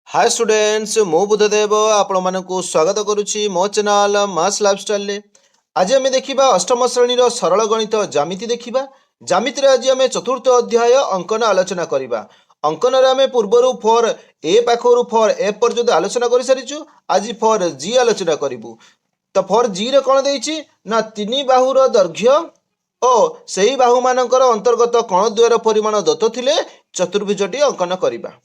Hi students मो बुद्धदेव आपण मानकु स्वागत करुछि मो चैनल मास लाइफस्टाइल ले। आज आम देखा अष्टम श्रेणीर सरल गणित जामिति देखा। जामिति आज आम चतुर्थ अध्याय अंकन आलोचना करवा। अंकन आम पूर्वर for a Pakhar for F पर्यंत आलोचना कर सारी। आज फॉर जी आलोचना करूँ। तो फॉर जी रे कौन देछि ना तीन बाहुर दैर्घ्य और सही बाहु मानकर अंतर्गत कणद्वयर परिमाण दत्त थिले चतुर्भुजटी अंकन करवा।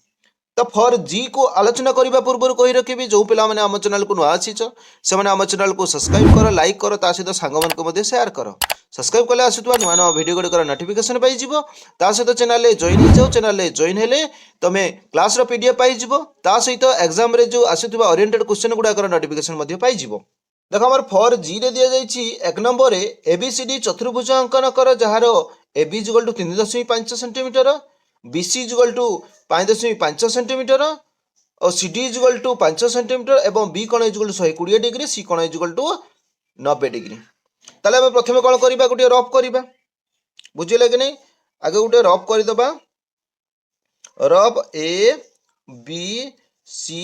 तो फॉर जी को आलोचना करने पूर्व कही रखी जो पिला मैंने आम चैनल को नुआ आसीच से आम चैनल को सब्सक्राइब कर लाइक कर ता सहित सांग मान शेयर कर। सब्सक्राइब कले आसुवा नुआ नुआ भिडियो गुड़िकर नोटिफिकेशन पाइज। ता सहित चैनल जॉइन हो जाओ। चैनल जॉइन हेले तुम क्लास पीडीएफ पाइज। ता सहित एग्जाम रे जो आसुवा ओरिएंटेड क्वेश्चन गुड़ाकर नोटिफिकेशन पाइज। देख आम फॉर जी रे दि जाइए एक नंबर एबीसीडी चतुर्भुज अंकन कर जार A B equal to 3.5 centimetre, BC equal to 5.5 centimetre और सीडी इक्वल टू 5 सेंटीमीटर एवं बी कोण इक्वल टू 120 डिग्री, सी कोण इक्वल टू 90 डिग्री। ताले आम प्रथम कौन करबा गोटे रफ करबा। बुझिले कि नहीं? आगे गोटे रफ करदबा। Rough A B C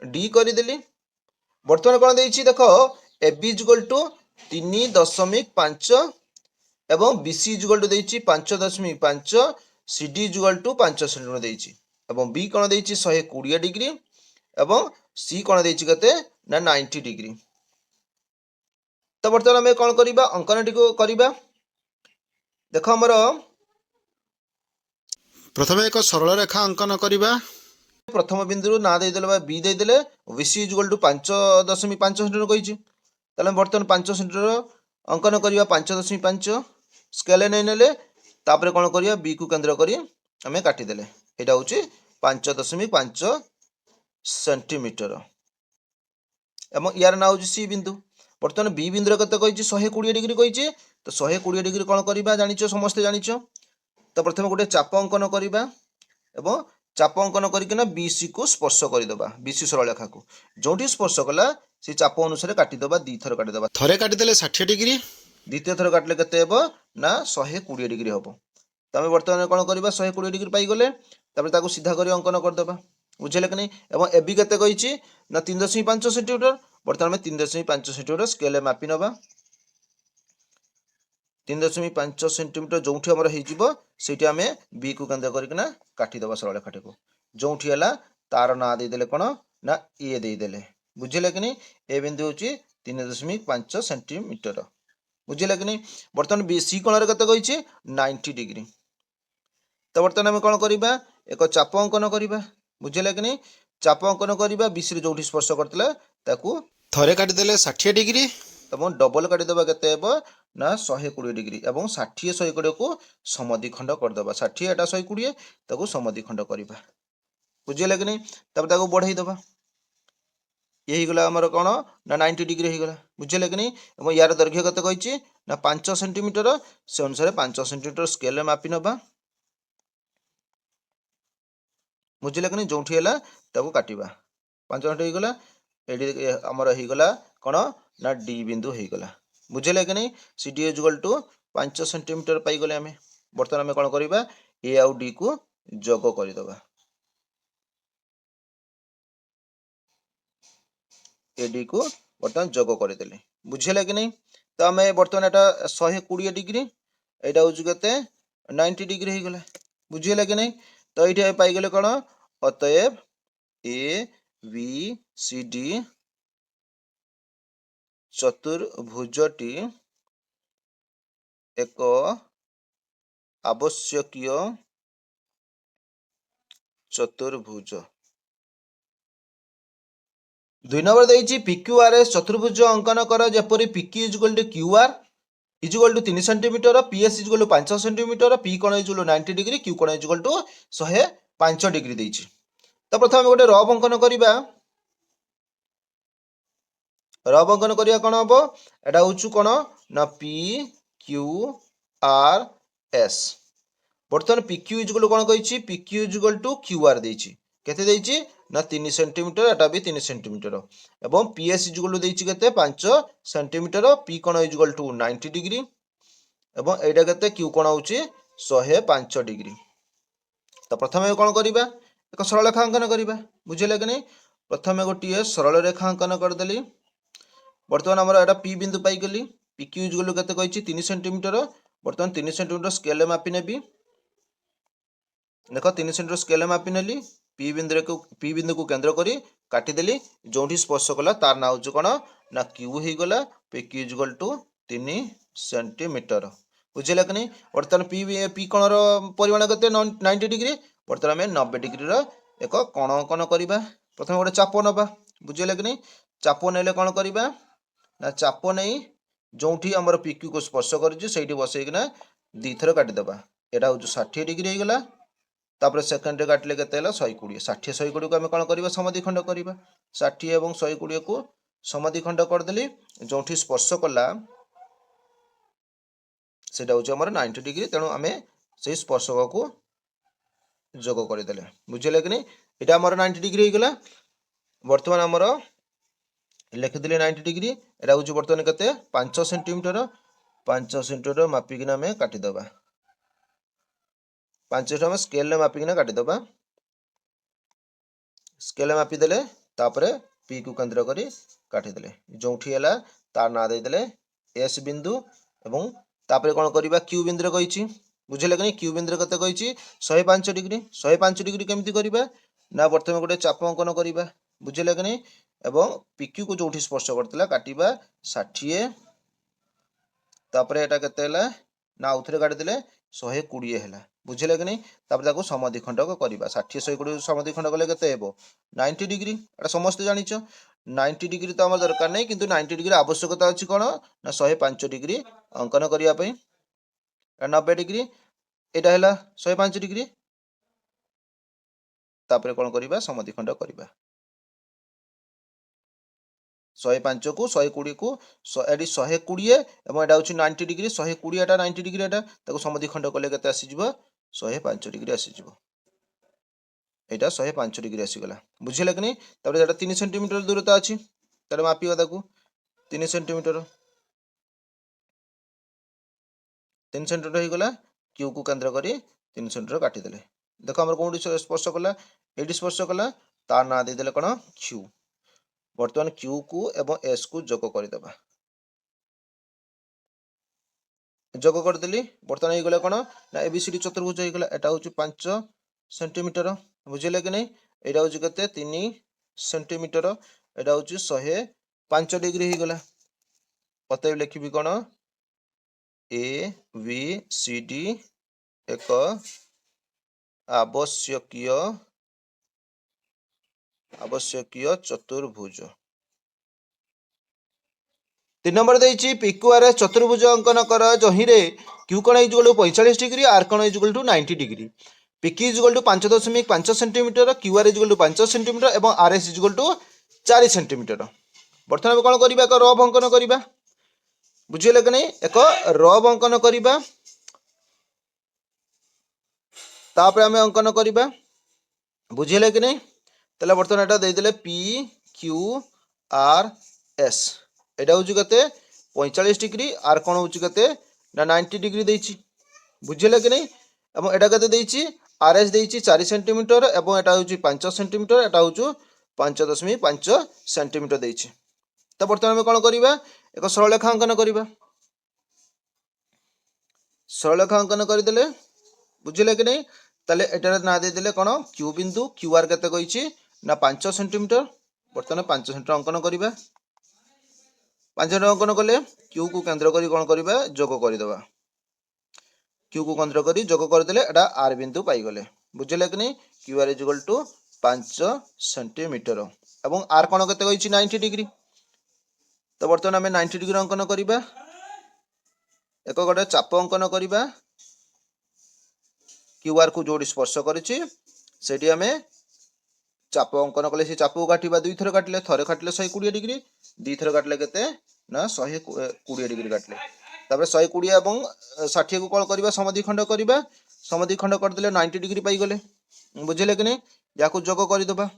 D करदेली। बर्तमान कौन देछि देख ए बी इक्वल टू 3.5 एवं बीसी इक्वल टू देछि 5.5, सीडी इक्वल टू 5 सेंटीमीटर देछि एवं बी कौन देछि 120 डिग्री एवं सी कौन देछि कते ना 90 डिग्री। तो बर्तमान आम कौन करबा अंकन टी को करबा। देख हमर प्रथम एक सरल रेखा अंकन करबा। प्रथम बिंदु ना दे देले बी दे देले बीसी इक्वल टू 5.5 सेंटीमीटर कहिछि। ताले बर्तमान 5 सेंटीमीटर अंकन करबा। 5.5 स्केल नै नेले तापर कौन करबा बी को केंद्र करी आम काटिदेले। एटा होछि 5.5 सेंटीमीटर एवं यार ना होछि सी बिंदु। बर्तमान बी बिंदु कते कहिछि 120 डिग्री कहिछि। तो 120 डिग्री कौन करबा जानिछो समस्ते जानिछो। तो प्रथम गोटे चाप अंकन करबा एवं चाप अंकन करकिना बीसी को स्पर्श करदेबा। बीसी सरल रेखा को जोठी स्पर्श कला से चाप अनुसार काटिदेबा। दी थर काटिदेबा। थरे काटिदेले 60 डिग्री, द्वितीय थर काटले केते हेबो ना 120 डिग्री हेबो। तो आम बर्तमान कौन करबा 120 डिग्री पाई गले तापर ताको सीधा करी अंकन करदेबा। बुझिले कि नहीं? एवं एबी केते कहिछि ना 3.5 सेंटीमीटर। बर्तमान में 3.5 सेंटीमीटर स्केल मापी नबा। 3.5 सेंटीमीटर जोठी हमर हेजिबो सेठी आमे बी को केंद्र करकिना काटिदेबा सरल रेखाटी को। जोठी हला तार ना दे देले कोन ना ए दे देले। बुझिले कि नहीं? ए बिंदु होछि 3.5 सेंटीमीटर। बुझिले कि नहीं? बर्तमान बी सी कोण रे कते कहिछि 90 डिग्री। तो बर्तमान आम कौन करबा एक चाप अंकन करबा। बुझिले कि नहीं? चाप अंकन करबा बीसी रे जोठी स्पर्श करतला ताकू थरे काटिदेले 60 डिग्री एवं डबल काटिदेबा केते हेबो ना 120 डिग्री एवं 60 120 को समद्विखंड करदेबा। 60 एटा 120 ताकू समद्विखंड करबा। बुझिले कि नहीं? तब ताकू बढ़ाई देबा। यही गला हमर कोन ना 90 डिग्री हे गला। बुझिले कि नहीं? एवं यार दैर्घ्य कते कहिछि ना 5 सेंटीमीटर। से अनुसार 5 सेंटीमीटर स्केल रे मापी नबा। बुझिले कि नहीं? जोठी हला ताकू काटिबा। 5 सेंटीमीटर हे गला। एडी हमर हे गला कोन ना डी बिंदु हे गला। बुझिले कि नहीं? C D equal to 5 centimetre पाई गले आमे। बर्तमान आमे कोन करबा ए आउ डी को जोग करि दबा। ए डी को बर्तमान जोग कर देले। बुझिले कि नहीं? तो आमे बर्तमान एटा 120 डिग्री एटा होछु केते 90 डिग्री हे गला। बुझिले कि नहीं? तो एठी पाई गले कोन अतएव ए बी सी डी चतुर्भुजटी एक आवश्यकीय चतुर्भुज। 2 नंबर देछि PQRS चतुर्भुज अंकन कर जेपरि PQ equal to QR equal to 3 centimetre, PS equal to 5 centimetre, P कोण इक्वल टू 90 डिग्री, Q कोण इक्वल टू 105 डिग्री देछि। तो प्रथम गोटे रफ अंकन करबा। रफ अंकन करिया कोन हबो एटा होछु कोन ना PQRS। बर्तमान PQ इक्वल कोन कहिछि PQ इक्वल टू QR देछि। केते देछि ना 3 सेंटीमीटर एटा भी 3 सेंटीमीटर एवं PS इक्वल देछि केते 5 सेंटीमीटर, P कोन इक्वल टू 90 डिग्री एवं एटा केते Q कोन होछि 105 डिग्री। तो प्रथमे कोन करिबा एक सरल रेखा अंकन करवा बुझे कि नहीं प्रथम गोटे सरल रेखा अंकन करदेली बर्तमान आमर एटा पी बिंदु पाइगली पी क्यू यूज गलु केते कहिछि 3 सेंटीमीटर बर्तमान 3 सेंटीमीटर स्केल मापी नेबी देख 3 सेंटीमीटर स्केल मापी नेली पी बिंदु को केंद्र करी काटिदेली जोठी स्पर्श कला तार ना होछु कोन ना क्यू हे गला पी क्यू यूज गल टू 3 सेंटीमीटर बुझिला कि नहीं बर्तमान पी कोणर परिमाण केते 90 डिग्री बर्तमान आम 90 डिग्री रो एक कोण अंकन करबा प्रथम गोटे चाप नबा बुझिला कि नहीं चाप नेले कोन करबा ना चाप नहीं जोठी आमर पिक्यू को स्पर्श कर बसैकिना दी थर काटिदेबा एटा हूँ 60 डिग्री हो गला तापर सेकेंड काटिले केते 120 60 120 को आम कौन करवा समद्विखंड करवा 60 और 120 को समद्विखंड करदेली जोठी स्पर्श कला सेटा हूँ आमर 90 डिग्री तेणु आम से स्पर्शक को जोग करदेले बुझे कि नहीं यहाँ आमर 90 डिग्री हो गला बर्तमान आमर लिखिदेली 90 डिग्री एटा हूँ बर्तमान केते 5 सेंटीमीटर मापिकिना आम काटिदेबा 5 आम स्केल मापिकिना काटिदेबा स्केल मापिदेले तापरे पी को केंद्र करी काटिदेले जोठी है तार ना देदेले एस बिंदु एवं तापरे कौन करवा क्यू बिंदु कही बुझे कि क्यू बिंदु केते कही 105 डिग्री 105 डिग्री केमती करवा ना प्रथम गोटे चाप अंकन करवा बुझे कि नहीं एवं पिक्यू को जोठी स्पर्श करता काटिबा 60 तापरे एटा केते हला ना आउथरे काटिदेले 120 है बुझे कि नहीं तापर ताको समद्विखंडक करवा 60 120 समद्विखंड कले केते हेबो 90 डिग्री एटा समस्त जानिछ 90 डिग्री तो आम दरकार नहीं किंतु 90 डिग्री आवश्यकता अच्छी कौन ना 105 डिग्री अंकन करने 90 डिग्री एटा है 105 डिग्री तापर कौन करवा समद्विखंड करवा 105 को 120 को एडी 120 एवं एटा होची 90 डिग्री 120 एटा 90 डिग्री एटा ताको समद्विखंड कले केते आसी जिवो 105 डिग्री आसी जिवो एटा 105 डिग्री आसी गला बुझिला कि नहीं तापर एटा 3 सेंटीमीटर दूरता अछि तारे मापिबा ताको 3 सेंटीमीटर 3 सेंटीमीटर हो गला क्यू को केंद्र करी 3 सेंटीमीटर काटी देले देखो हमर कोडी स्पर्श कला एडी स्पर्श कला तार ना दे देले कोन क्यू बर्तमान क्यू को एवं एस को जोग करदेबा जोग करदेली बर्तमान हो गला कोन ना एबीसीडी चतुर्भुज हो गला एटा होची 5 सेंटीमीटर बुझिले कि नहीं एटा होची कते 3 सेंटीमीटर एटा होची 105 डिग्री हो गला पते लिखिबी कोन ए बी सी डी एक आवश्यकीय चतुर्भुज 3 नंबर देछि पिक्यूआरएस चतुर्भुज अंकन कर जहिरे क्यू कोण is equal to 45 degree R कोण is equal to 90 degree PQ is equal to 5.5 centimetre QR is equal to 5 centimetre एवं RS is equal to 4 centimetre बर्तमान कौन करबा एक रफ अंकन करबा बुझिले कि नहीं एक रफ अंकन करबा तापर आम अंकन करबा बुझिले कि नहीं तले बर्तमान एटा दे देले पी क्यू आर एस एटा होची कते 45 डिग्री आर कोन होची कते ना 90 डिग्री देछि बुझिले कि नहीं एवं एटा कते देछि आर एस देछि 4 सेंटीमीटर एवं एटा होची 5 सेंटीमीटर एटा होची 5.5 सेंटीमीटर देछि तो बर्तमान हम कोन करबा एक सरल रेखा अंकन करबा सरल रेखा अंकन कर देले बुझिले कि नहीं ताले एटा ना दे देले कोन क्यू बिंदु क्यू आर कते कहिछि ना 5 सेंटीमीटर बर्तमान 5 सेंटीमीटर अंकन करबा 5 सेंटीमीटर अंकन कले क्यू को केंद्र करी कोन करबा जोग करि देबा क्यू को केंद्र करी जोग कर देले एटा आर बिंदु पाई गले बुझिले कि नहीं Q R is equal to 5 centimetre एवं आर कोन कते कहिछि 90 डिग्री तो बर्तमान आम 90 डिग्री अंकन करबा एक गोटे चाप अंकन करबा क्यूआर को जोड़ी स्पर्श करिछि सेठी आम चाप अंकन कले से चाप को काटिबा दुई थर काटिले थरे काटिले 120 डिग्री दी थर काटिले केते ना 120 डिग्री काटिले तापर 120 एवं 60 को कॉल करबा समद्विखंड करबा समद्विखंड कर देले 90 डिग्री पाई गले बुझिले कि नहीं याको जोग कर देबा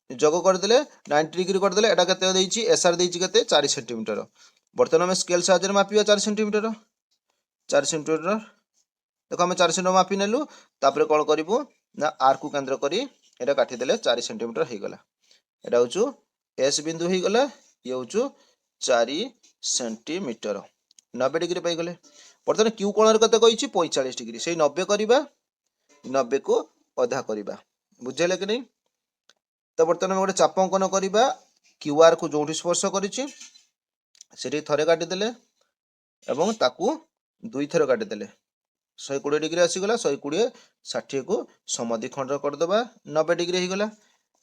जोग कर देले 90 डिग्री कर देले एटा केते देछि एसआर देछि केते 4 सेंटीमीटर बर्तमान हम स्केल साहाय्य मापिबा 4 सेंटीमीटर देखो हम 4 सेंटीमीटर मापी नेलु तापर कौन करिवु ନା आर को केंद्र करी एटा काटी देले 4 सेंटीमीटर हे गला एटा होचु एस बिंदु हे गला ये होचु 4 सेंटीमीटर 90 डिग्री पाई गले बर्तमान क्यू कोण कते कहिछि 45 डिग्री सेही 90 करिबा 90 को आधा करिबा बुझैले कि नहीं तो बर्तमान गोटे चाप अंकन करिबा क्यूआर को जोठी स्पर्श करिछि सेठी थरे काटी देले एवं ताकू दुई थर काटी देले 120 डिग्री आसीगला 120 60 को समद्विखंड करदे 90 डिग्री हो गला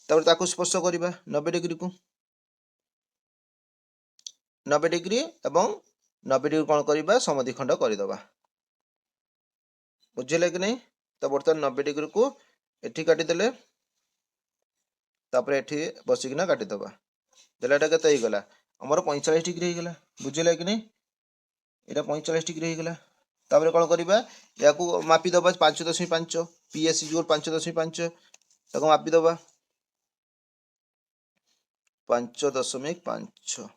तापर ताकू स्पर्श करिबा 90 डिग्री को 90 डिग्री एवं 90 डिग्री कौन करिबा समद्विखंड करदे बुझिले कि नहीं तो बर्तमान 90 डिग्री को एठी काटी देले तापर एठी बसिकिना काटी दबा देला एटा केते हो गला हमर 45 डिग्री हो गला बुझिले कि नहीं एटा 45 डिग्री हो गला तापर कौन करिबा याकू मापी दबा 5.5 पीएस इक्वल 5.5 ताको मापी दबा 5.5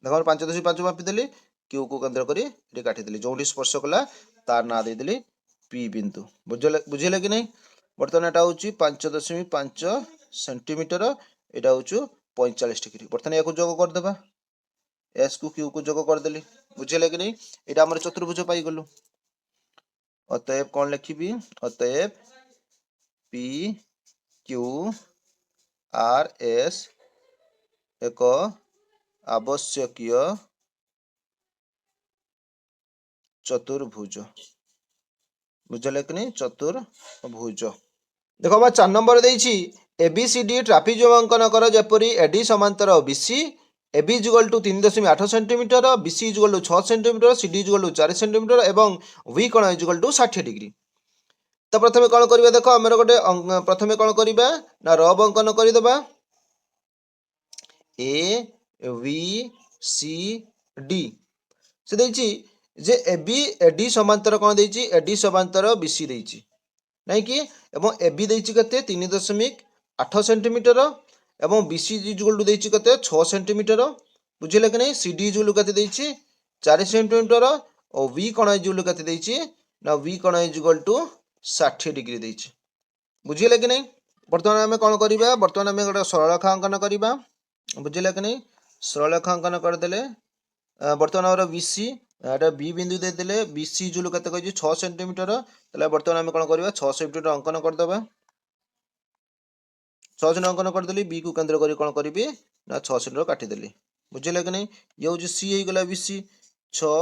देखो 5.5 मापी देली क्यू को केंद्र करी एटी काटी देली जोठी स्पर्श कला तार ना दे देली पी बिंदु बुझिले कि नहीं बर्तमान एटा होची 5.5 सेंटीमीटर एटा होचु 45 डिग्री बर्तमान याकू जोग कर देबा एस को क्यू को जोग कर देली बुझिले कि नहीं एटा हमर चतुर्भुज पाई गलु अतएव कौन लिखिबी अतएव पी क्यू आर एस एक आवश्यकीय चतुर्भुज बुझिले कि नहीं चतुर्भुज देखो बा 4 नंबर देइछि एबीसीडी ट्रापिजोइड अंकन कर जेपरी एडी समांतर BC AB equal to 3.8 centimetre BC equal to 6 centimetre CD equal to 4 centimetre एवं वी कोण इक्वल टू 60 डिग्री तो प्रथमे कौन करिबा देखो हमर गोटे प्रथमे कौन करिबा ना रब अंकन करि देबा ए वी सी डी से देइछि जे एबी एडी समांतर कौन देइछि एडी समांतर बीसी देइछि नहीं कि एवं एबी देइछि कते 3.8 सेंटीमीटर एवं बीसी इक्वल टू देइछि कते 6 सेंटीमीटर बुझिले कि नहीं सीडी इक्वल टू कते देइछि 4 सेंटीमीटर और वी कोण इक्वल टू कते देइछि ना वी कोण इक्वल टू 60 डिग्री देइछि बुझिले कि नहीं वर्तमान आमे कोन करिबा वर्तमान आमे गोटे सरल रेखा अंकन करिबा बुझिले कि नहीं सरल रेखा अंकन कर देले वर्तमान हमर बीसी एटा बी बिंदु दे देले बीसी इक्वल टू कते कहिछि 6 सेंटीमीटर तले वर्तमान आमे कोन करिबा 6 सेंटीमीटर अंकन कर देबा 6 सेंटीमीटर अंकन कर देली बी को केंद्र करी कोन करिबी ना 6 सेंटीमीटर काटी देली बुझिले कि नहीं ये होची सी हे गला बीसी 6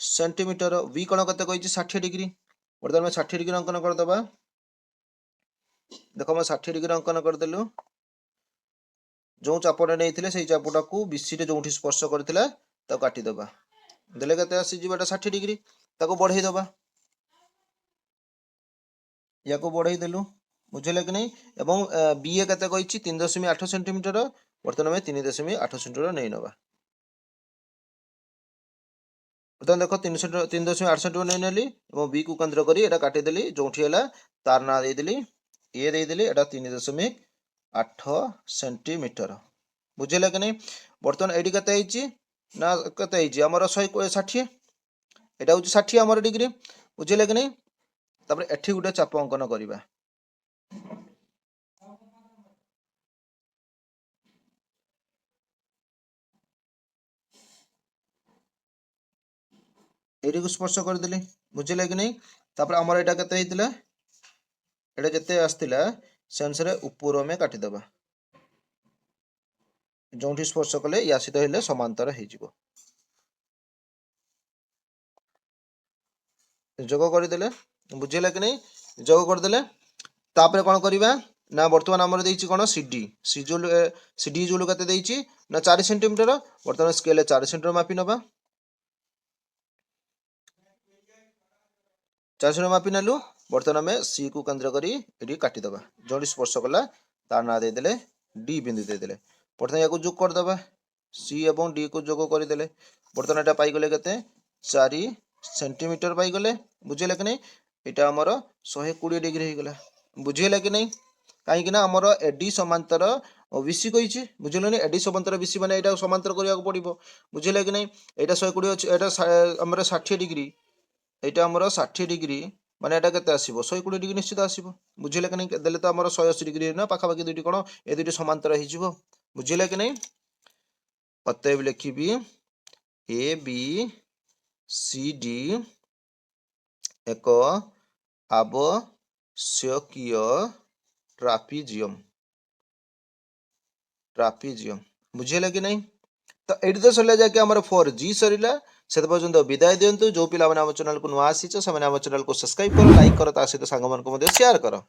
सेंटीमीटर वी कोन कते कहिछि 60 डिग्री वर्तमान में 60 डिग्री अंकन कर देबा देखो मैं 60 डिग्री अंकन कर देलु जो चापटा नहीं से चापटा को बीसी रे जोठी स्पर्श करथिला ता काटी देबा देले कते आसी जीवाटा 60 डिग्री ताको बढ़ाई देबा याको बढ़ाई देलु बुझिले कि नहीं एवं बी ए कते कहिछि 3.8 सेंटीमीटर वर्तमान में 3.8 सेंटीमीटर नहीं नबा वर्तमान देखो 3.8 सेंटीमीटर नहीं नेली एवं बी को केंद्र करी एटा काटी देली जोठी हला तार ना दे देली ए दे देली एटा 3.8 सेंटीमीटर बुझिले कि नहीं वर्तमान एडी कते हिची ना कते हिची हमर 160 एटा होची 60 हमर डिग्री बुझिले कि नहीं तापर एठी गुटे चाप अंकन करिबा एडी को स्पर्श कर देली बुझिले कि नहीं तापर हमर एटा कते हितला एटा जते आस्तिला से अनुसार ऊपर में काटी देबा जोठी स्पर्श कले या सहित हेले समांतर हे जिवो जोग कर देले बुझिले कि नहीं जोग कर देले तापर कोन करिबा ना वर्तमान हमर देइछि कोन सीडी जुल कते देइछि ना 4 सेंटीमीटर वर्तमान स्केल 4 सेंटीमीटर मापी नबा 4 सेंटीमीटर मापी नलु वर्तमान में सी को केंद्र करी एडी काटी दबा जोडी स्पर्श कला तार ना दे देले डी बिंदु दे देले प्रथम याको जोग कर दबा सी एवं डी को जोग कर देले वर्तमान एटा पाई गले कते 4 सेंटीमीटर पाई गले बुझिले कि नहीं एटा हमर 120 डिग्री हो गला बुझिले कि नहीं काहे कि ना हमर एडी समांतर बीसी कहिछि बुझिले नि एडी समांतर बीसी माने एटा समांतर करिया को पड़िबो बुझिले कि नहीं एटा 120 अछि एटा हमर 60 डिग्री एटा हमर 60 डिग्री ମାନେ ଏଟା କେତେ ଆସିବ 120 डिग्री निश्चित आसीबो बुझिले कि नहीं देले तो हमर 180 डिग्री ना पाखापाखि दुईटी कोण ए दुईटी समांतर ହେଇଯିବ बुझिले कि नहीं अतएव लिखिबी ए बी सी डी एक आवश्यकीय ट्रापिजियम बुझिले कि नहीं तो एटी तो सरला जाके हमर 4G सरीला से पर्यंत विदाय दिंतु जो पिला आम चैनल को नुआ आसी से आम चैनल को सब्सक्राइब करो लाइक करो ता सहित सांग मान को शेयर करो।